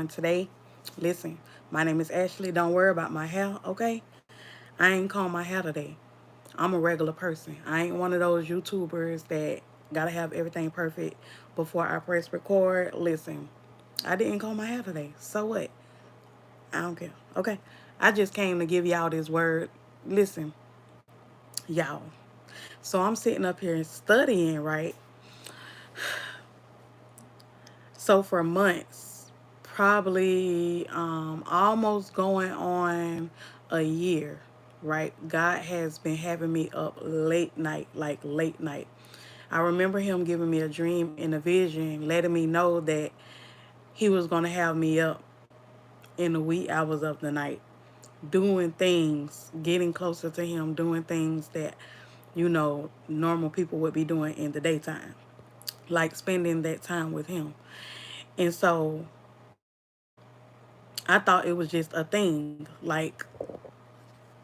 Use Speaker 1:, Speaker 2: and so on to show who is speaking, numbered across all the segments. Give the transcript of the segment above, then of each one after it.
Speaker 1: today? Listen, my name is Ashley. Don't worry about my hair, okay? I ain't comb my hair today. I'm a regular person. I ain't one of those YouTubers that gotta have everything perfect before I press record. Listen, I didn't comb my hair today. So what? I don't care, okay? I just came to give y'all this word. Listen, y'all. So I'm sitting up here studying, right? So for months, probably almost going on a year, right? God has been having me up late night, like late night. I remember him giving me a dream and a vision, letting me know that he was going to have me up in the wee hours of the night, doing things, getting closer to him, doing things that, normal people would be doing in the daytime, like spending that time with him. And so I thought it was just a thing. Like,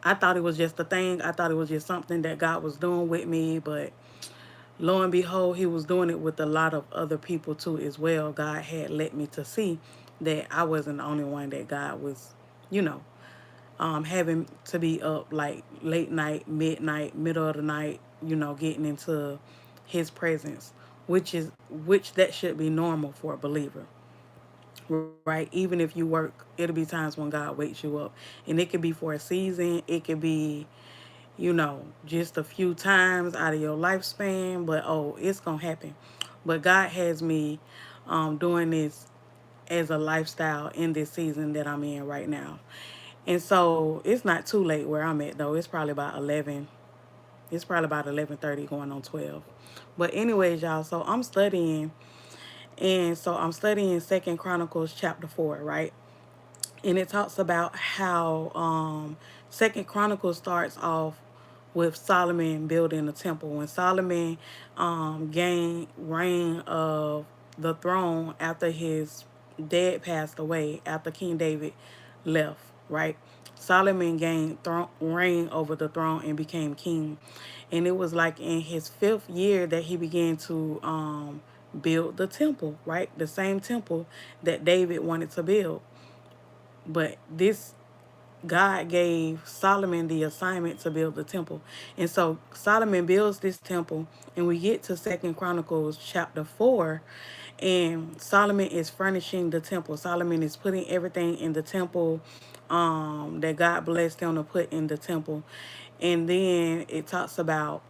Speaker 1: I thought it was just a thing. I thought it was just something that God was doing with me. But lo and behold, He was doing it with a lot of other people too, as well. God had let me to see that I wasn't the only one that God was, you know, having to be up like late night, midnight, middle of the night, getting into His presence, which that should be normal for a believer, right? Even if you work, it'll be times when God wakes you up. And it could be for a season, it could be, just a few times out of your lifespan, but oh, it's going to happen. But God has me doing this as a lifestyle in this season that I'm in right now. And so it's not too late where I'm at though. It's probably about 11. It's probably about 11:30 going on 12. But anyways, y'all, so I'm studying, and so I'm studying Second Chronicles chapter 4, right? And it talks about how Second Chronicles starts off with Solomon building a temple. When Solomon gained reign of the throne after his dad passed away, after King David left, right? Solomon gained reign over the throne and became king. And it was like in his fifth year that he began to build the temple, right? The same temple that David wanted to build. But this God gave Solomon the assignment to build the temple. And so Solomon builds this temple, and we get to Second Chronicles chapter 4, and Solomon is furnishing the temple. Solomon is putting everything in the temple that God blessed him to put in the temple. And then it talks about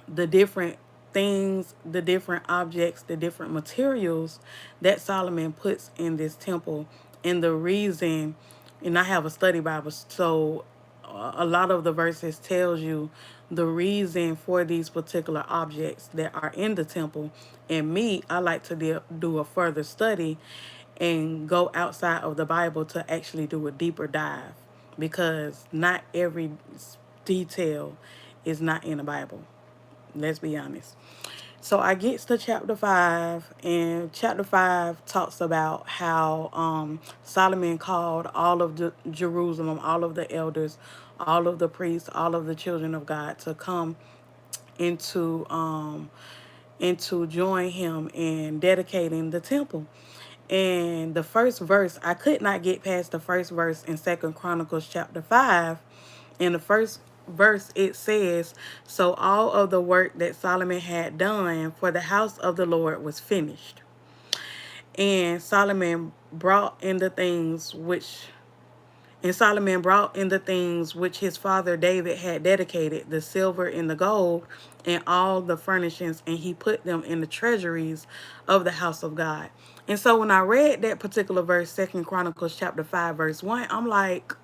Speaker 1: the different things, the different objects, the different materials that Solomon puts in this temple. And the reason, and I have a study Bible, so a lot of the verses tells you the reason for these particular objects that are in the temple. And me, I like to do a further study and go outside of the Bible to actually do a deeper dive, because not every detail is not in the Bible. Let's be honest. So I get to chapter 5, and chapter 5 talks about how Solomon called all of Jerusalem, all of the elders, all of the priests, all of the children of God to come into and to join him in dedicating the temple. And the first verse, I could not get past the first verse in Second Chronicles chapter 5. In the first verse, it says, "So all of the work that Solomon had done for the house of the Lord was finished. And Solomon brought in the things which his father David had dedicated, the silver and the gold, and all the furnishings, and he put them in the treasuries of the house of God." And so when I read that particular verse, Second Chronicles chapter 5, verse 1, I'm like,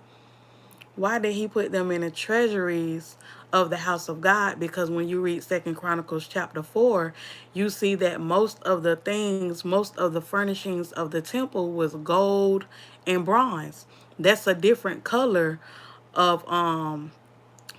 Speaker 1: why did he put them in the treasuries of the house of God? Because when you read Second Chronicles chapter 4, you see that most of the things, most of the furnishings of the temple was gold and bronze. That's a different color of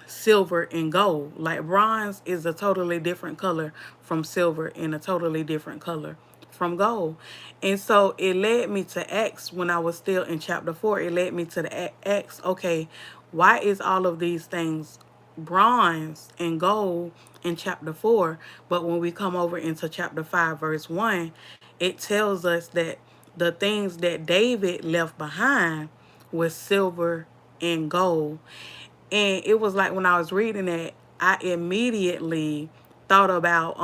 Speaker 1: silver and gold. Like bronze is a totally different color from silver, and a totally different color from gold. And so it led me to ask, when I was still in chapter 4, it led me to the ask, okay, why is all of these things bronze and gold in chapter 4, but when we come over into chapter 5 verse 1, it tells us that the things that David left behind was silver and gold. And it was like when I was reading it, I immediately thought about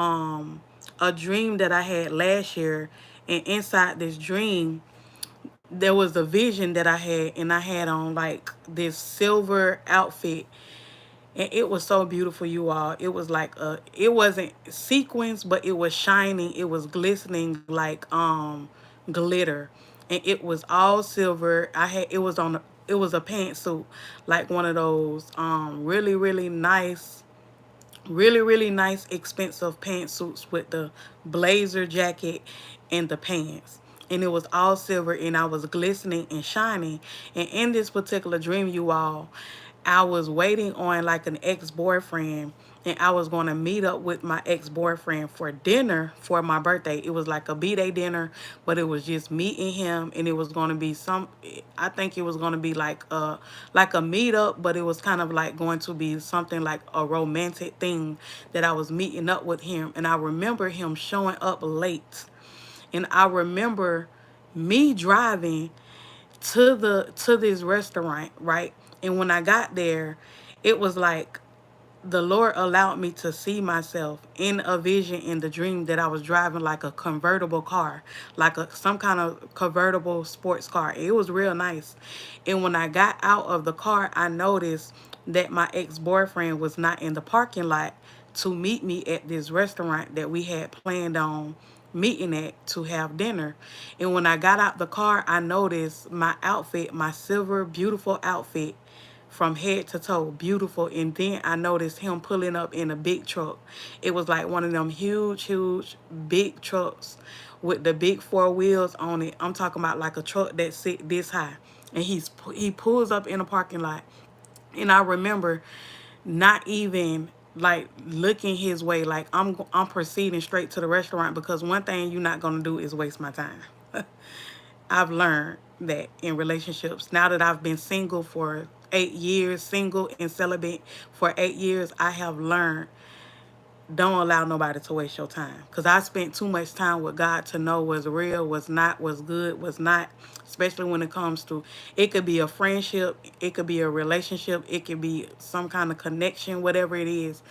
Speaker 1: a dream that I had last year. And inside this dream, there was a vision that I had, and I had on like this silver outfit, and it was so beautiful, you all. It was like it wasn't sequins, but it was shining, it was glistening like glitter, and it was all silver. I had it was on it was a pantsuit, like one of those really nice, really nice expensive pantsuits with the blazer jacket and the pants, and it was all silver, and I was glistening and shining. And in this particular dream, you all, I was waiting on like an ex-boyfriend, and I was going to meet up with my ex-boyfriend for dinner for my birthday. It was like a B-day dinner, but it was just me and him, and it was going to be some, I think it was going to be like a meetup, but it was kind of like going to be something like a romantic thing that I was meeting up with him. And I remember him showing up late, and I remember me driving to this restaurant, right? And when I got there, it was like the Lord allowed me to see myself in a vision in the dream that I was driving like a convertible car, like some kind of convertible sports car. It was real nice. And when I got out of the car, I noticed that my ex-boyfriend was not in the parking lot to meet me at this restaurant that we had planned on meeting at to have dinner. And when I got out the car, I noticed my outfit, my silver beautiful outfit from head to toe, beautiful. And then I noticed him pulling up in a big truck. It was like one of them huge big trucks with the big four wheels on it. I'm talking about like a truck that sit this high. And he pulls up in a parking lot. And I remember not even like looking his way, like I'm proceeding straight to the restaurant, because one thing you're not going to do is waste my time. I've learned that in relationships, now that I've been single for 8 years, single and celibate for 8 years, I have learned, don't allow nobody to waste your time. Because I spent too much time with God to know what's real, what's not, what's good, what's not. Especially when it comes to, it could be a friendship, it could be a relationship, it could be some kind of connection, whatever it is.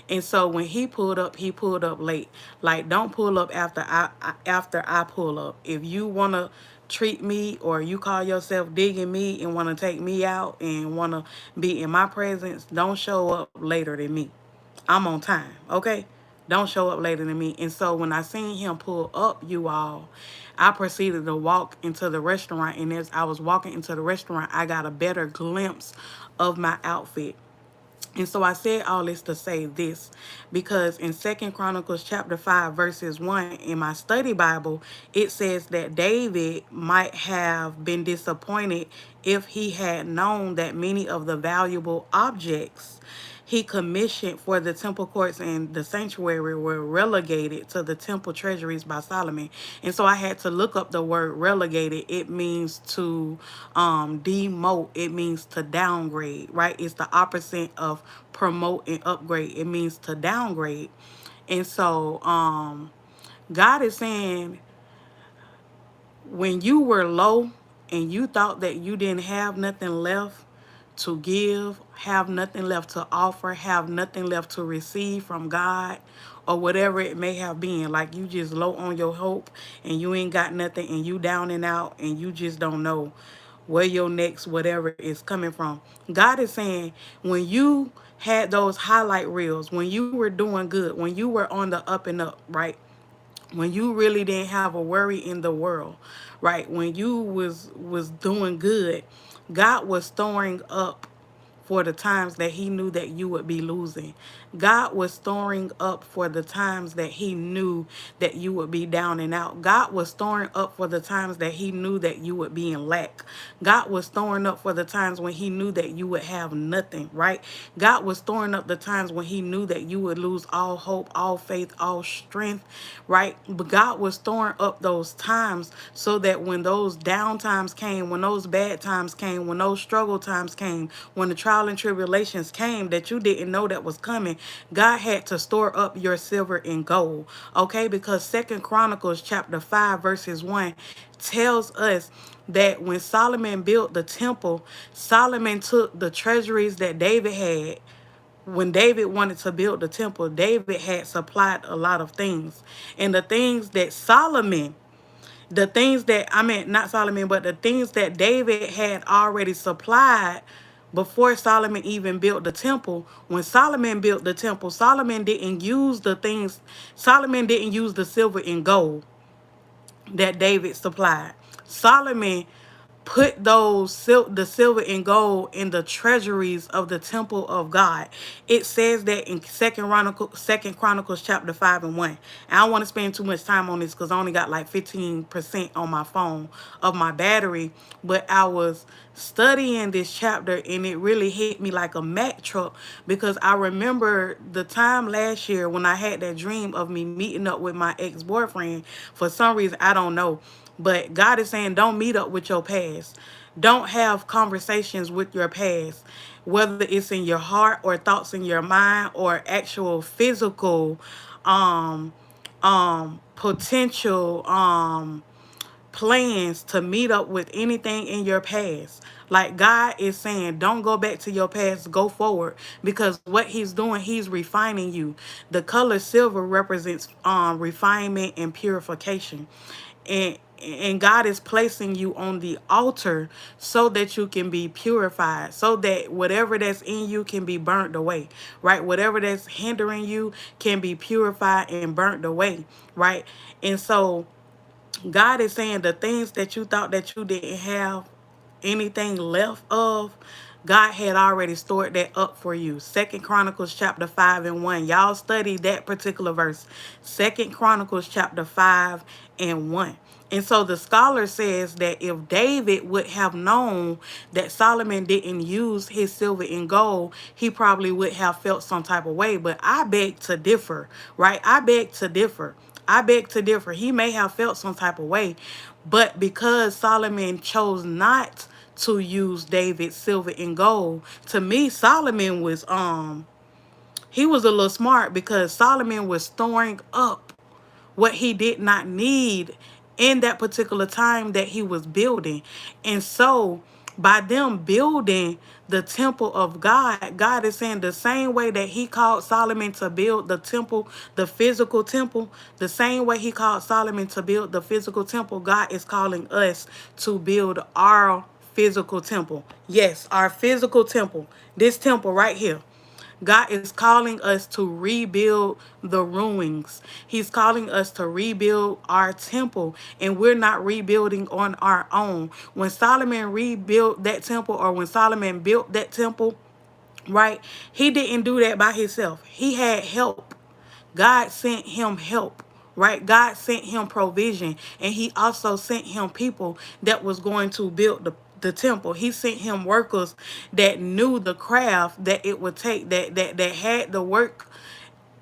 Speaker 1: And so when he pulled up late. Like, don't pull up after I pull up. If you wanna treat me, or you call yourself digging me and want to take me out and want to be in my presence, don't show up later than me. I'm on time, okay? Don't show up later than me. And so when I seen him pull up, you all, I proceeded to walk into the restaurant. And as I was walking into the restaurant, I got a better glimpse of my outfit. And so I said all this to say this, because in Second Chronicles chapter 5 verses 1 in my study Bible, it says that David might have been disappointed if he had known that many of the valuable objects he commissioned for the temple courts and the sanctuary were relegated to the temple treasuries by Solomon. And so I had to look up the word relegated. It means to demote. It means to downgrade, right? It's the opposite of promote and upgrade. It means to downgrade. And so God is saying, when you were low and you thought that you didn't have nothing left to give, have nothing left to offer, have nothing left to receive from God, or whatever it may have been, like you just low on your hope and you ain't got nothing and you down and out and you just don't know where your next whatever is coming from. God is saying, when you had those highlight reels, when you were doing good, when you were on the up and up, right? When you really didn't have a worry in the world, right? When you was doing good, God was storing up for the times that he knew that you would be losing. God was storing up for the times that he knew that you would be down and out. God was storing up for the times that he knew that you would be in lack. God was storing up for the times when he knew that you would have nothing, right? God was storing up the times when he knew that you would lose all hope, all faith, all strength, right? But God was storing up those times so that when those down times came, when those bad times came, when those struggle times came, when the trials trial and tribulations came that you didn't know that was coming, God had to store up your silver and gold. Okay, because Second Chronicles chapter 5 verses 1 tells us that when Solomon built the temple, Solomon took the treasuries that David had. When David wanted to build the temple, David had supplied a lot of things. And the things that, I mean, not Solomon, but the things that David had already supplied before Solomon even built the temple. When Solomon built the temple, Solomon didn't use the silver and gold that David supplied. Solomon put the silver and gold in the treasuries of the temple of God. It says that in Second Chronicles chapter 5 and 1. I don't want to spend too much time on this because I only got like 15% on my phone of my battery. But I was studying this chapter and it really hit me like a Mack truck, because I remember the time last year when I had that dream of me meeting up with my ex-boyfriend. For some reason, I don't know. But God is saying, don't meet up with your past. Don't have conversations with your past, whether it's in your heart or thoughts in your mind or actual physical potential plans to meet up with anything in your past. Like God is saying, don't go back to your past, go forward, because what he's doing, he's refining you. The color silver represents refinement and purification. And God is placing you on the altar so that you can be purified, so that whatever that's in you can be burnt away, right? Whatever that's hindering you can be purified and burnt away, right? And so God is saying the things that you thought that you didn't have anything left of, God had already stored that up for you. Second Chronicles chapter 5 and 1. Y'all study that particular verse. Second Chronicles chapter 5 and 1. And so the scholar says that if David would have known that Solomon didn't use his silver and gold, he probably would have felt some type of way. But I beg to differ, right? I beg to differ. I beg to differ. He may have felt some type of way, but because Solomon chose not to use David's silver and gold, to me, Solomon was he was a little smart, because Solomon was storing up what he did not need in that particular time that he was building. And so by them building the temple of God, God is saying the same way that he called Solomon to build the temple, the physical temple, the same way he called Solomon to build the physical temple, God is calling us to build our physical temple. Yes, our physical temple. This temple right here. God is calling us to rebuild the ruins. He's calling us to rebuild our temple, and we're not rebuilding on our own. When Solomon rebuilt that temple, or when Solomon built that temple, right, he didn't do that by himself. He had help. God sent him help, right? God sent him provision, and he also sent him people that was going to build the temple. He sent him workers that knew the craft that it would take, that had the work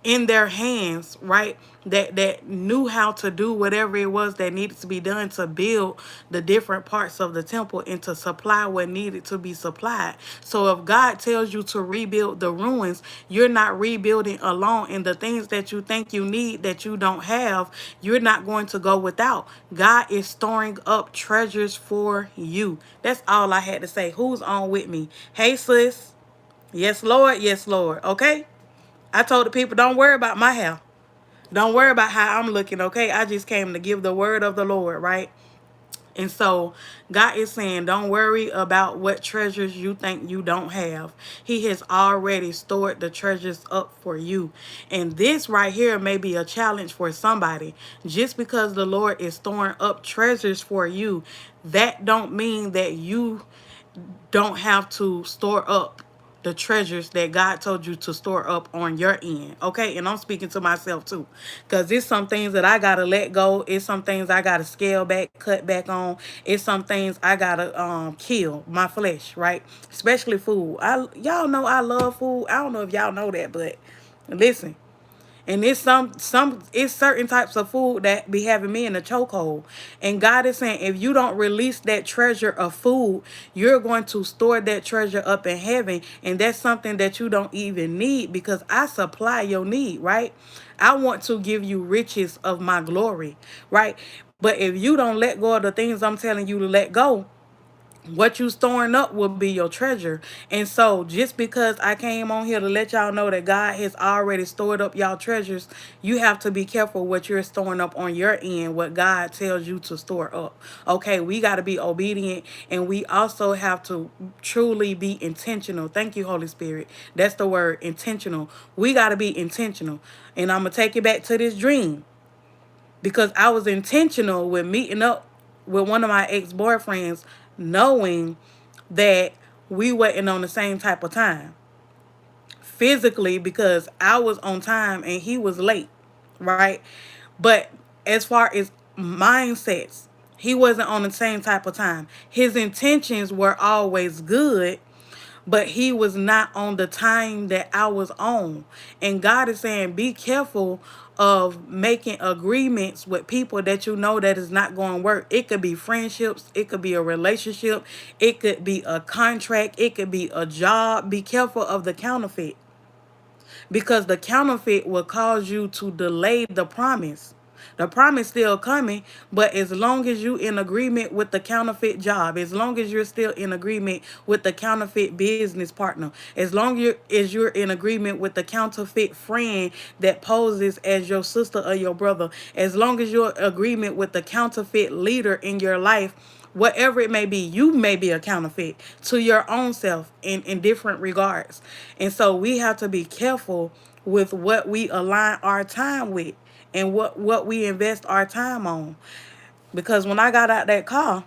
Speaker 1: in their hands, right? That knew how to do whatever it was that needed to be done to build the different parts of the temple and to supply what needed to be supplied. So if God tells you to rebuild the ruins, you're not rebuilding alone. And the things that you think you need that you don't have, you're not going to go without. God is storing up treasures for you. That's all I had to say. Who's on with me? Hey, sis. Yes, Lord. Yes, Lord. Okay. I told the people, don't worry about my hair. Don't worry about how I'm looking, okay? I just came to give the word of the Lord, right? And so God is saying, don't worry about what treasures you think you don't have. He has already stored the treasures up for you. And this right here may be a challenge for somebody. Just because the Lord is storing up treasures for you, that don't mean that you don't have to store up the treasures that God told you to store up on your end. Okay. And I'm speaking to myself too. Because it's some things that I got to let go. It's some things I got to scale back, cut back on. It's some things I got to kill my flesh, right? Especially food. Y'all know I love food. I don't know if y'all know that, but listen. And it's certain types of food that be having me in a chokehold. And God is saying, if you don't release that treasure of food, you're going to store that treasure up in heaven. And that's something that you don't even need, because I supply your need, right? I want to give you riches of my glory, right? But if you don't let go of the things I'm telling you to let go, what you storing up will be your treasure. And so just because I came on here to let y'all know that God has already stored up y'all treasures, you have to be careful what you're storing up on your end, what God tells you to store up. Okay, we got to be obedient, and we also have to truly be intentional. Thank you, Holy Spirit. That's the word, intentional. We got to be intentional. And I'm going to take you back to this dream, because I was intentional with meeting up with one of my ex-boyfriends, knowing that we wasn't on the same type of time physically, because I was on time and he was late, right? But as far as mindsets, he wasn't on the same type of time. His intentions were always good, but he was not on the time that I was on. And God is saying, be careful of making agreements with people that you know that is not going to work. It could be friendships, it could be a relationship, it could be a contract, it could be a job. Be careful of the counterfeit, because the counterfeit will cause you to delay the promise. The promise still coming, but as long as you in agreement with the counterfeit job, as long as you're still in agreement with the counterfeit business partner, as long as you're in agreement with the counterfeit friend that poses as your sister or your brother, as long as you're in agreement with the counterfeit leader in your life, whatever it may be, you may be a counterfeit to your own self in different regards. And so we have to be careful with what we align our time with, and what we invest our time on. Because when I got out that car,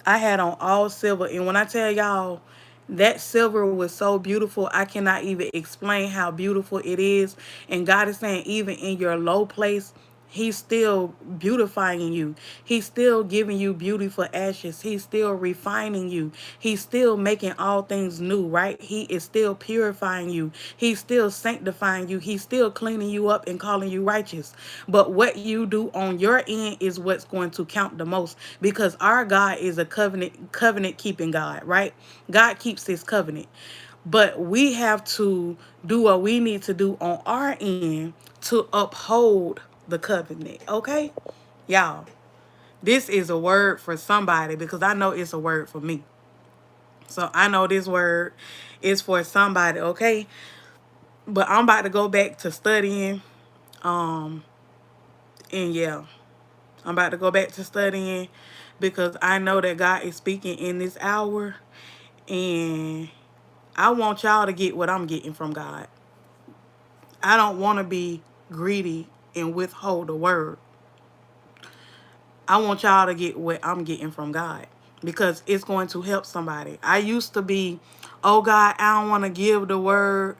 Speaker 1: I had on all silver. And when I tell y'all, that silver was so beautiful, I cannot even explain how beautiful it is. And God is saying, even in your low place, He's still beautifying you. He's still giving you beauty for ashes. He's still refining you. He's still making all things new, right? He is still purifying you. He's still sanctifying you. He's still cleaning you up and calling you righteous. But what you do on your end is what's going to count the most, because our God is a covenant keeping God, right? God keeps his covenant. But we have to do what we need to do on our end to uphold the covenant, okay? Y'all, this is a word for somebody, because I know it's a word for me. So I know this word is for somebody, okay? But I'm about to go back to studying. Um, and yeah, I'm about to go back to studying, because I know that God is speaking in this hour. And I want y'all to get what I'm getting from God. I don't want to be greedy and withhold the word. I want y'all to get what I'm getting from God, because it's going to help somebody. I used to be, oh God, I don't want to give the word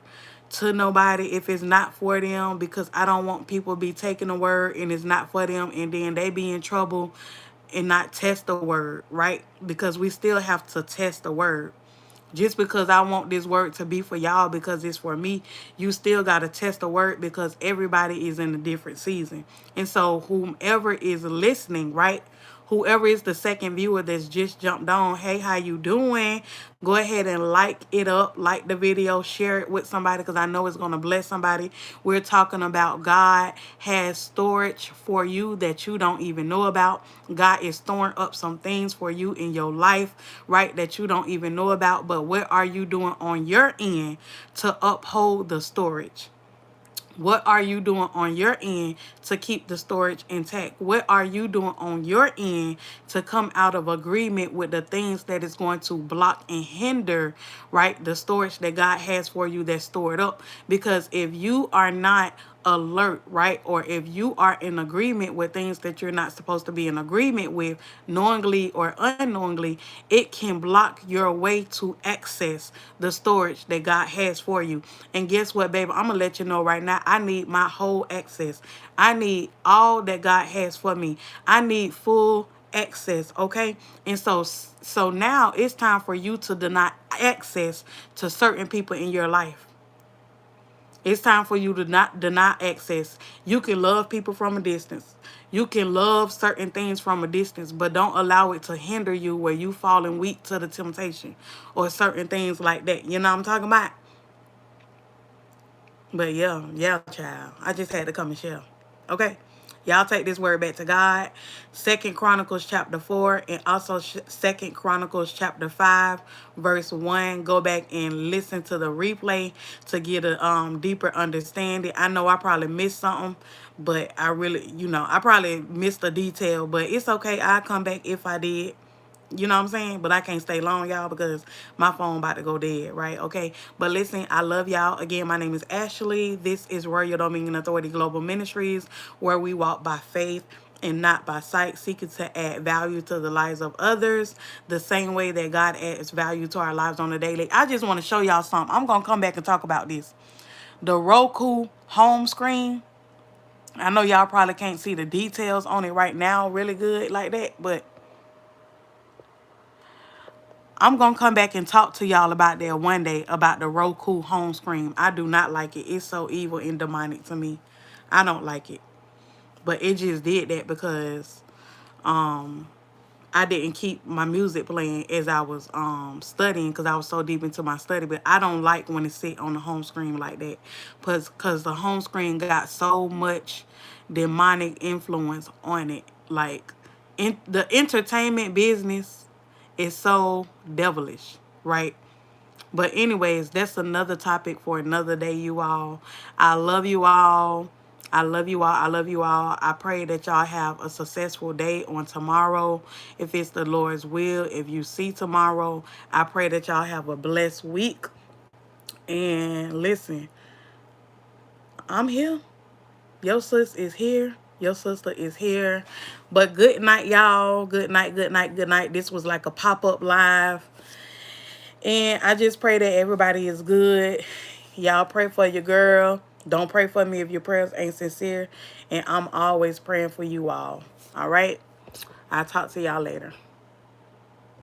Speaker 1: to nobody if it's not for them, because I don't want people to be taking the word and it's not for them, and then they be in trouble and not test the word, right? Because we still have to test the word. Just because I want this word to be for y'all because it's for me, you still got to test the word, because everybody is in a different season. And so whomever is listening, right? Whoever is the second viewer that's just jumped on, hey, how you doing? Go ahead and like it up, like the video, share it with somebody, because I know it's going to bless somebody. We're talking about God has storage for you that you don't even know about. God is storing up some things for you in your life, right, that you don't even know about. But what are you doing on your end to uphold the storage? What are you doing on your end to keep the storage intact? What are you doing on your end to come out of agreement with the things that is going to block and hinder, right, the storage that God has for you that's stored up? Because if you are not alert, right, or if you are in agreement with things that you're not supposed to be in agreement with, knowingly or unknowingly, it can block your way to access the storage that God has for you. And guess what, baby? I'm gonna let you know right now, I need my whole access. I need all that God has for me. I need full access, okay? And so now it's time for you to deny access to certain people in your life. It's time for you to not deny access. You can love people from a distance. You can love certain things from a distance, but don't allow it to hinder you where you falling weak to the temptation or certain things like that. You know what I'm talking about? But yeah, yeah, child. I just had to come and share. Okay. Y'all take this word back to God. Second Chronicles chapter 4 and also Second Chronicles chapter 5, verse 1. Go back and listen to the replay to get a deeper understanding. I know I probably missed something, but I really, I probably missed a detail, but it's okay. I'll come back if I did. You know what I'm saying? But I can't stay long, y'all, because my phone about to go dead, right? Okay. But listen, I love y'all. Again, my name is Ashley. This is Royal Dominion Authority Global Ministries, where we walk by faith and not by sight, seeking to add value to the lives of others the same way that God adds value to our lives on a daily. I just want to show y'all something. I'm going to come back and talk about this. The Roku home screen. I know y'all probably can't see the details on it right now really good like that, but I'm going to come back and talk to y'all about that one day, about the Roku home screen. I do not like it. It's so evil and demonic to me. I don't like it. But it just did that because I didn't keep my music playing as I was studying because I was so deep into my study. But I don't like when it sit on the home screen like that because the home screen got so much demonic influence on it. Like, the entertainment business is so devilish, right? But anyways, that's another topic for another day, you all. I love you all. I love you all. I love you all. I pray that y'all have a successful day on tomorrow. If it's the Lord's will, if you see tomorrow, I pray that y'all have a blessed week. And listen, I'm here. Your sis is here. Your sister is here. But good night, y'all. Good night, good night, good night. This was like a pop-up live. And I just pray that everybody is good. Y'all pray for your girl. Don't pray for me if your prayers ain't sincere. And I'm always praying for you all. All right? I'll talk to y'all later.